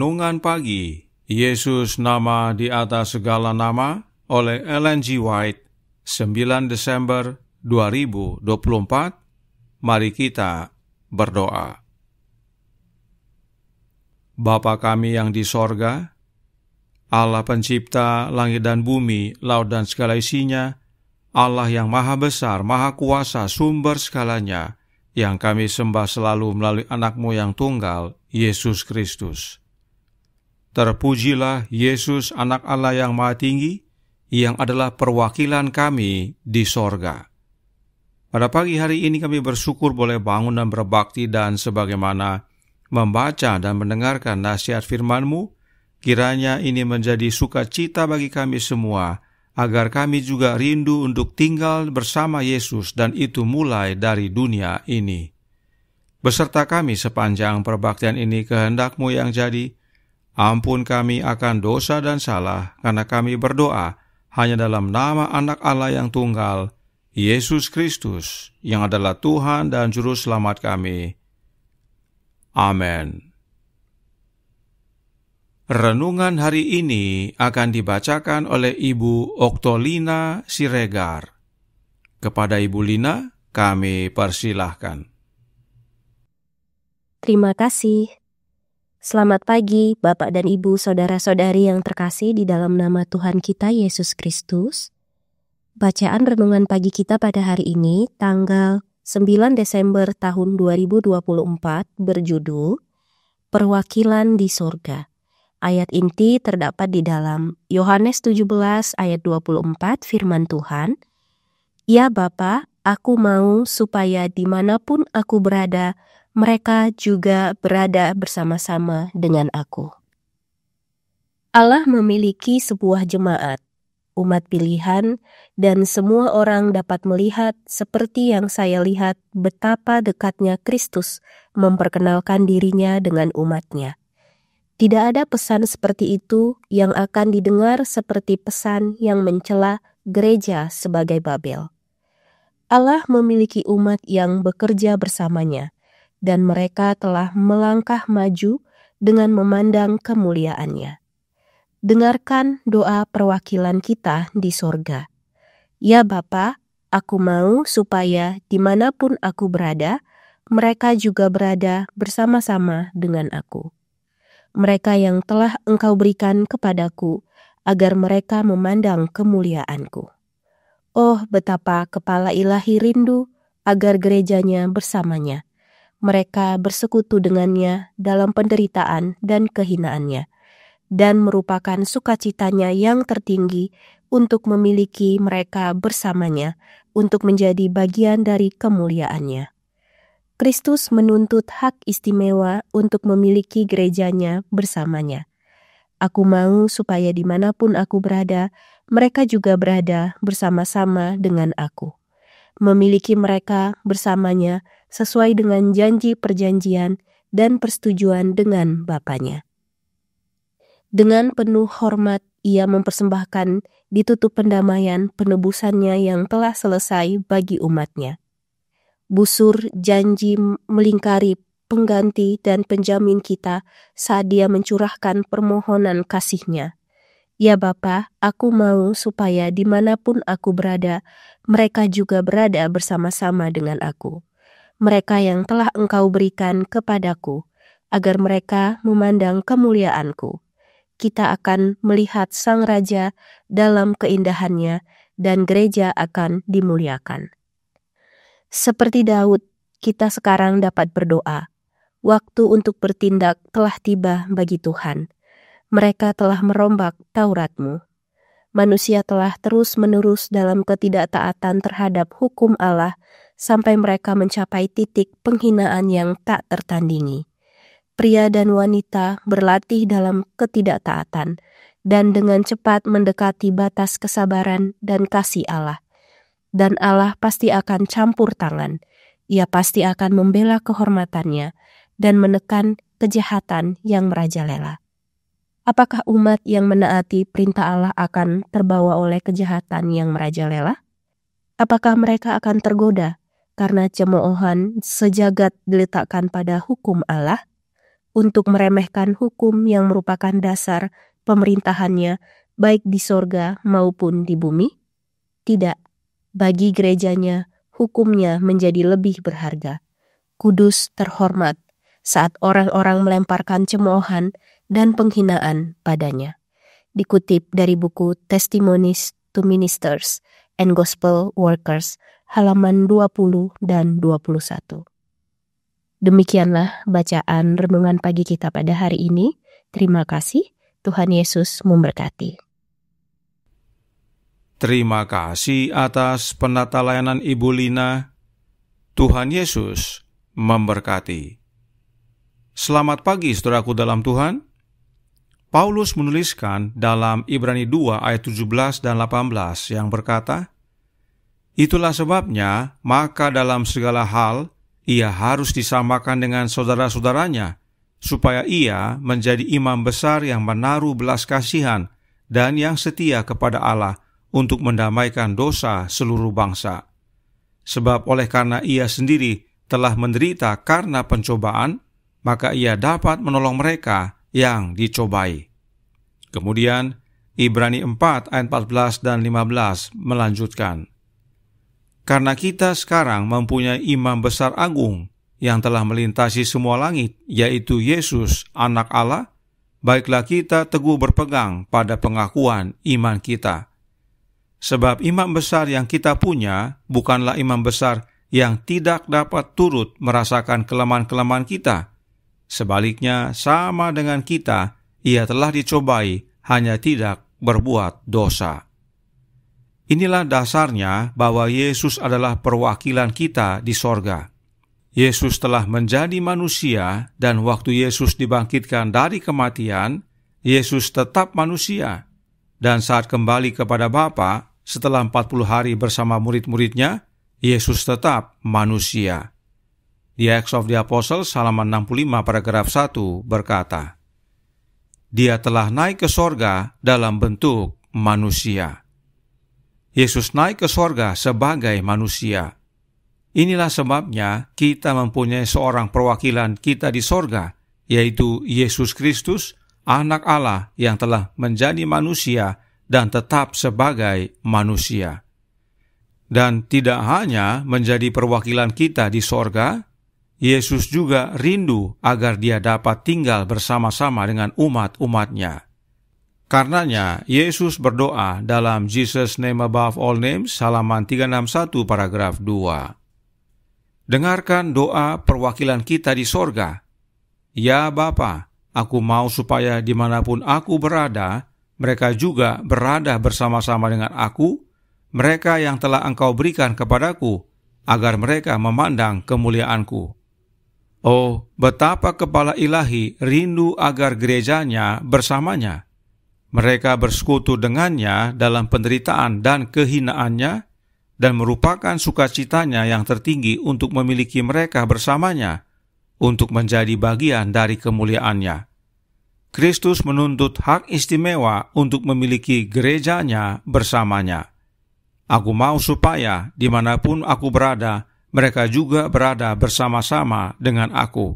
Renungan Pagi, Yesus Nama di Atas Segala Nama oleh Ellen G. White, 9 Desember 2024. Mari kita berdoa. Bapa kami yang di sorga, Allah pencipta langit dan bumi, laut dan segala isinya, Allah yang maha besar, maha kuasa, sumber segalanya, yang kami sembah selalu melalui anak-Mu yang tunggal, Yesus Kristus. Terpujilah Yesus, anak Allah yang maha tinggi, yang adalah perwakilan kami di sorga. Pada pagi hari ini kami bersyukur boleh bangun dan berbakti, dan sebagaimana membaca dan mendengarkan nasihat firman-Mu, kiranya ini menjadi sukacita bagi kami semua, agar kami juga rindu untuk tinggal bersama Yesus, dan itu mulai dari dunia ini. Beserta kami sepanjang perbaktian ini, kehendak-Mu yang jadi. Ampun kami akan dosa dan salah, karena kami berdoa hanya dalam nama Anak Allah yang tunggal, Yesus Kristus, yang adalah Tuhan dan Juru Selamat kami. Amin. Renungan hari ini akan dibacakan oleh Ibu Oktolina Siregar. Kepada Ibu Lina, kami persilahkan. Terima kasih. Selamat pagi, Bapak dan Ibu, saudara-saudari yang terkasih di dalam nama Tuhan kita Yesus Kristus. Bacaan renungan pagi kita pada hari ini, tanggal 9 Desember tahun 2024, berjudul Perwakilan di Sorga. Ayat inti terdapat di dalam Yohanes 17 ayat 24, firman Tuhan, "Ya Bapa, aku mau supaya dimanapun aku berada, mereka juga berada bersama-sama dengan aku." Allah memiliki sebuah jemaat, umat pilihan, dan semua orang dapat melihat seperti yang saya lihat betapa dekatnya Kristus memperkenalkan dirinya dengan umatnya. Tidak ada pesan seperti itu yang akan didengar seperti pesan yang mencela gereja sebagai Babel. Allah memiliki umat yang bekerja bersamanya, dan mereka telah melangkah maju dengan memandang kemuliaannya. Dengarkan doa perwakilan kita di sorga. Ya Bapa, aku mau supaya dimanapun aku berada, mereka juga berada bersama-sama dengan aku. Mereka yang telah Engkau berikan kepadaku, agar mereka memandang kemuliaanku. Oh, betapa kepala ilahi rindu agar gerejanya bersamanya. Mereka bersekutu dengannya dalam penderitaan dan kehinaannya, dan merupakan sukacitanya yang tertinggi untuk memiliki mereka bersamanya, untuk menjadi bagian dari kemuliaannya. Kristus menuntut hak istimewa untuk memiliki gerejanya bersamanya. Aku mau supaya dimanapun aku berada, mereka juga berada bersama-sama dengan aku. Memiliki mereka bersamanya sesuai dengan janji perjanjian dan persetujuan dengan Bapanya. Dengan penuh hormat, ia mempersembahkan ditutup pendamaian penebusannya yang telah selesai bagi umatnya. Busur janji melingkari pengganti dan penjamin kita saat dia mencurahkan permohonan kasih-Nya. Ya Bapa, aku mau supaya dimanapun aku berada, mereka juga berada bersama-sama dengan aku. Mereka yang telah Engkau berikan kepadaku, agar mereka memandang kemuliaanku. Kita akan melihat Sang Raja dalam keindahannya, dan gereja akan dimuliakan. Seperti Daud, kita sekarang dapat berdoa. Waktu untuk bertindak telah tiba bagi Tuhan. Mereka telah merombak Taurat-Mu. Manusia telah terus-menerus dalam ketidaktaatan terhadap hukum Allah, sampai mereka mencapai titik penghinaan yang tak tertandingi. Pria dan wanita berlatih dalam ketidaktaatan, dan dengan cepat mendekati batas kesabaran dan kasih Allah. Dan Allah pasti akan campur tangan. Ia pasti akan membela kehormatannya dan menekan kejahatan yang merajalela. Apakah umat yang menaati perintah Allah akan terbawa oleh kejahatan yang merajalela? Apakah mereka akan tergoda karena cemoohan sejagat diletakkan pada hukum Allah? untuk meremehkan hukum yang merupakan dasar pemerintahannya baik di sorga maupun di bumi? Tidak, bagi gerejanya hukumnya menjadi lebih berharga, kudus, terhormat, saat orang-orang melemparkan cemoohan dan penghinaan padanya. Dikutip dari buku Testimonies to Ministers and Gospel Workers, halaman 20 dan 21. Demikianlah bacaan renungan pagi kita pada hari ini. Terima kasih, Tuhan Yesus memberkati. Terima kasih atas penata layanan Ibu Lina. Tuhan Yesus memberkati. Selamat pagi saudaraku dalam Tuhan. Paulus menuliskan dalam Ibrani 2 ayat 17 dan 18 yang berkata, "Itulah sebabnya, maka dalam segala hal ia harus disamakan dengan saudara-saudaranya, supaya ia menjadi imam besar yang menaruh belas kasihan dan yang setia kepada Allah untuk mendamaikan dosa seluruh bangsa. Sebab oleh karena ia sendiri telah menderita karena pencobaan, maka ia dapat menolong mereka yang dicobai." Kemudian Ibrani 4 ayat 14 dan 15 melanjutkan, "Karena kita sekarang mempunyai imam besar agung yang telah melintasi semua langit, yaitu Yesus, Anak Allah, baiklah kita teguh berpegang pada pengakuan iman kita. Sebab imam besar yang kita punya bukanlah imam besar yang tidak dapat turut merasakan kelemahan-kelemahan kita. Sebaliknya, sama dengan kita, ia telah dicobai, hanya tidak berbuat dosa." Inilah dasarnya bahwa Yesus adalah perwakilan kita di sorga. Yesus telah menjadi manusia, dan waktu Yesus dibangkitkan dari kematian, Yesus tetap manusia. Dan saat kembali kepada Bapa, setelah 40 hari bersama murid-muridnya, Yesus tetap manusia. The Acts of the Apostles, halaman 65 paragraf 1 berkata, "Dia telah naik ke sorga dalam bentuk manusia." Yesus naik ke sorga sebagai manusia. Inilah sebabnya kita mempunyai seorang perwakilan kita di sorga, yaitu Yesus Kristus, Anak Allah yang telah menjadi manusia dan tetap sebagai manusia. Dan tidak hanya menjadi perwakilan kita di sorga, Yesus juga rindu agar dia dapat tinggal bersama-sama dengan umat-umatnya. Karenanya, Yesus berdoa dalam Jesus Name Above All Names, halaman 361 paragraf 2. Dengarkan doa perwakilan kita di sorga. "Ya Bapa, aku mau supaya dimanapun aku berada, mereka juga berada bersama-sama dengan aku, mereka yang telah Engkau berikan kepadaku, agar mereka memandang kemuliaanku." Oh, betapa Kepala Ilahi rindu agar gerejanya bersamanya. Mereka bersekutu dengannya dalam penderitaan dan kehinaannya, dan merupakan sukacitanya yang tertinggi untuk memiliki mereka bersamanya, untuk menjadi bagian dari kemuliaannya. Kristus menuntut hak istimewa untuk memiliki gerejanya bersamanya. "Aku mau supaya dimanapun aku berada, mereka juga berada bersama-sama dengan aku."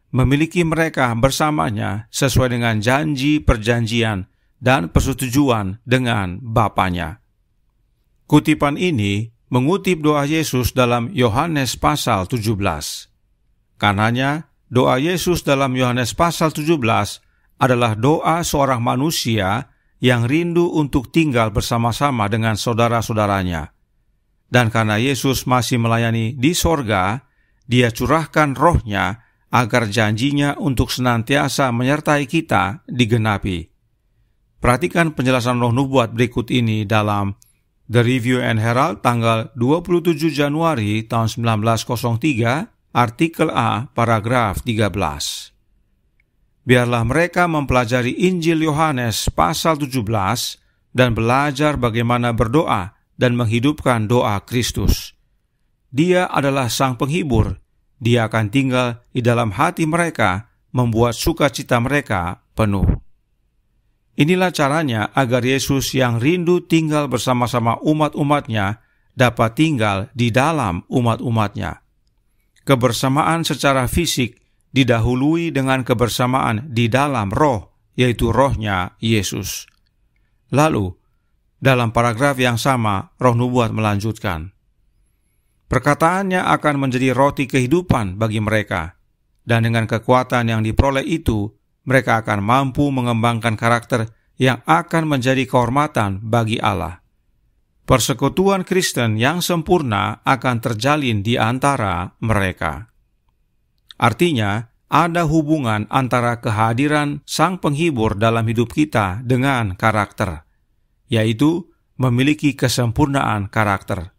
Memiliki mereka bersamanya sesuai dengan janji perjanjian dan persetujuan dengan Bapanya. Kutipan ini mengutip doa Yesus dalam Yohanes pasal 17. Karenanya, doa Yesus dalam Yohanes pasal 17 adalah doa seorang manusia yang rindu untuk tinggal bersama-sama dengan saudara-saudaranya. Dan karena Yesus masih melayani di sorga, Dia curahkan Roh-Nya agar janjinya untuk senantiasa menyertai kita digenapi. Perhatikan penjelasan roh nubuat berikut ini dalam The Review and Herald tanggal 27 Januari tahun 1903, artikel A, paragraf 13. "Biarlah mereka mempelajari Injil Yohanes pasal 17 dan belajar bagaimana berdoa dan menghidupkan doa Kristus. Dia adalah Sang Penghibur. Dia akan tinggal di dalam hati mereka, membuat sukacita mereka penuh." Inilah caranya agar Yesus yang rindu tinggal bersama-sama umat-umatnya dapat tinggal di dalam umat-umatnya. Kebersamaan secara fisik didahului dengan kebersamaan di dalam roh, yaitu rohnya Yesus. Lalu, dalam paragraf yang sama, Roh Nubuat melanjutkan, perkataannya akan menjadi roti kehidupan bagi mereka, dan dengan kekuatan yang diperoleh itu, mereka akan mampu mengembangkan karakter yang akan menjadi kehormatan bagi Allah. Persekutuan Kristen yang sempurna akan terjalin di antara mereka. Artinya, ada hubungan antara kehadiran Sang Penghibur dalam hidup kita dengan karakter, yaitu memiliki kesempurnaan karakter.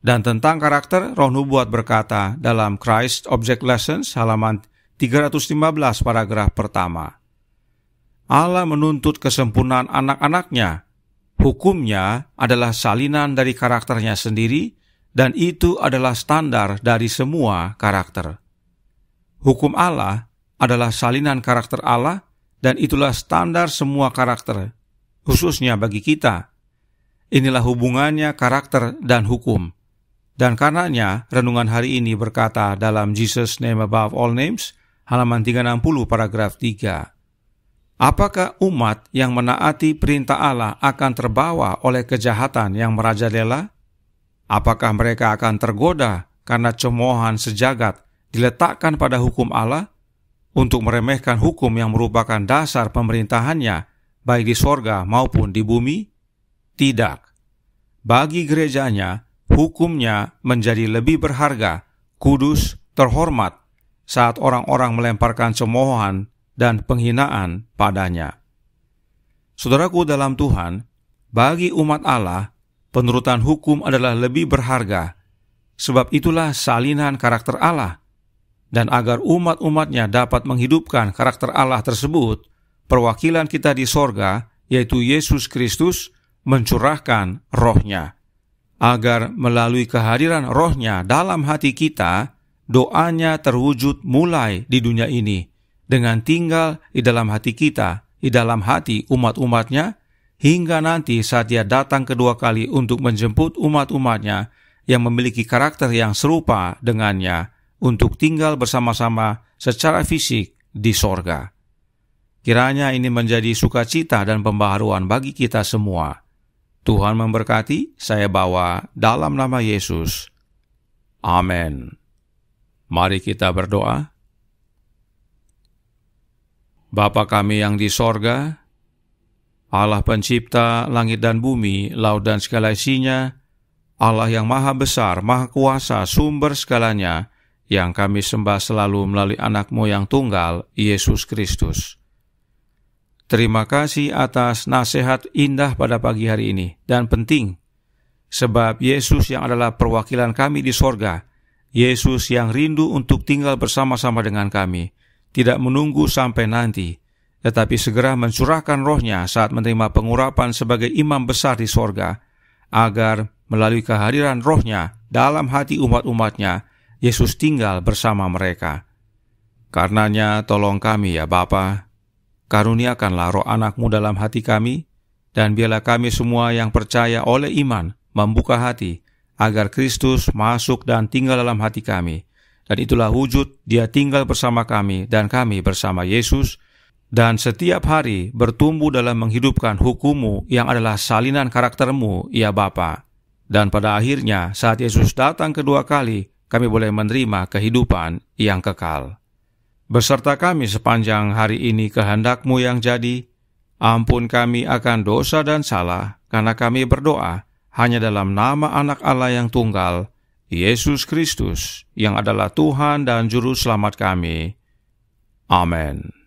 Dan tentang karakter, Roh Nubuat berkata dalam Christ Object Lessons halaman 315 paragraf pertama, Allah menuntut kesempurnaan anak-anaknya. Hukumnya adalah salinan dari karakternya sendiri, dan itu adalah standar dari semua karakter. Hukum Allah adalah salinan karakter Allah, dan itulah standar semua karakter, khususnya bagi kita. Inilah hubungannya karakter dan hukum. Dan karenanya, renungan hari ini berkata dalam Jesus Name Above All Names, halaman 360 paragraf 3. Apakah umat yang menaati perintah Allah akan terbawa oleh kejahatan yang merajalela? Apakah mereka akan tergoda karena cemoohan sejagat diletakkan pada hukum Allah untuk meremehkan hukum yang merupakan dasar pemerintahannya, baik di sorga maupun di bumi? Tidak. Bagi gerejanya, hukumnya menjadi lebih berharga, kudus, terhormat, saat orang-orang melemparkan cemoohan dan penghinaan padanya. Saudaraku dalam Tuhan, bagi umat Allah, penurutan hukum adalah lebih berharga, sebab itulah salinan karakter Allah. Dan agar umat-umatnya dapat menghidupkan karakter Allah tersebut, perwakilan kita di sorga, yaitu Yesus Kristus, mencurahkan rohnya. Agar melalui kehadiran rohnya dalam hati kita, doanya terwujud mulai di dunia ini, dengan tinggal di dalam hati kita, di dalam hati umat-umatnya, hingga nanti saat Dia datang kedua kali untuk menjemput umat-umatnya yang memiliki karakter yang serupa dengannya, untuk tinggal bersama-sama secara fisik di sorga. Kiranya ini menjadi sukacita dan pembaharuan bagi kita semua. Tuhan memberkati, saya bawa dalam nama Yesus. Amin. Mari kita berdoa. Bapa kami yang di sorga, Allah pencipta langit dan bumi, laut dan segala isinya, Allah yang maha besar, maha kuasa, sumber segalanya, yang kami sembah selalu melalui anak-Mu yang tunggal, Yesus Kristus. Terima kasih atas nasihat indah pada pagi hari ini, dan penting, sebab Yesus yang adalah perwakilan kami di sorga, Yesus yang rindu untuk tinggal bersama-sama dengan kami, tidak menunggu sampai nanti, tetapi segera mencurahkan rohnya saat menerima pengurapan sebagai imam besar di sorga, agar melalui kehadiran rohnya dalam hati umat-umatnya, Yesus tinggal bersama mereka. Karenanya tolong kami ya Bapa, karuniakanlah roh anak-Mu dalam hati kami, dan biarlah kami semua yang percaya oleh iman membuka hati, agar Kristus masuk dan tinggal dalam hati kami. Dan itulah wujud Dia tinggal bersama kami dan kami bersama Yesus, dan setiap hari bertumbuh dalam menghidupkan hukum-Mu yang adalah salinan karakter-Mu ya Bapa. Dan pada akhirnya saat Yesus datang kedua kali, kami boleh menerima kehidupan yang kekal. Beserta kami sepanjang hari ini kehendak-Mu yang jadi, ampun kami akan dosa dan salah, karena kami berdoa hanya dalam nama Anak Allah yang tunggal, Yesus Kristus, yang adalah Tuhan dan Juru Selamat kami. Amin.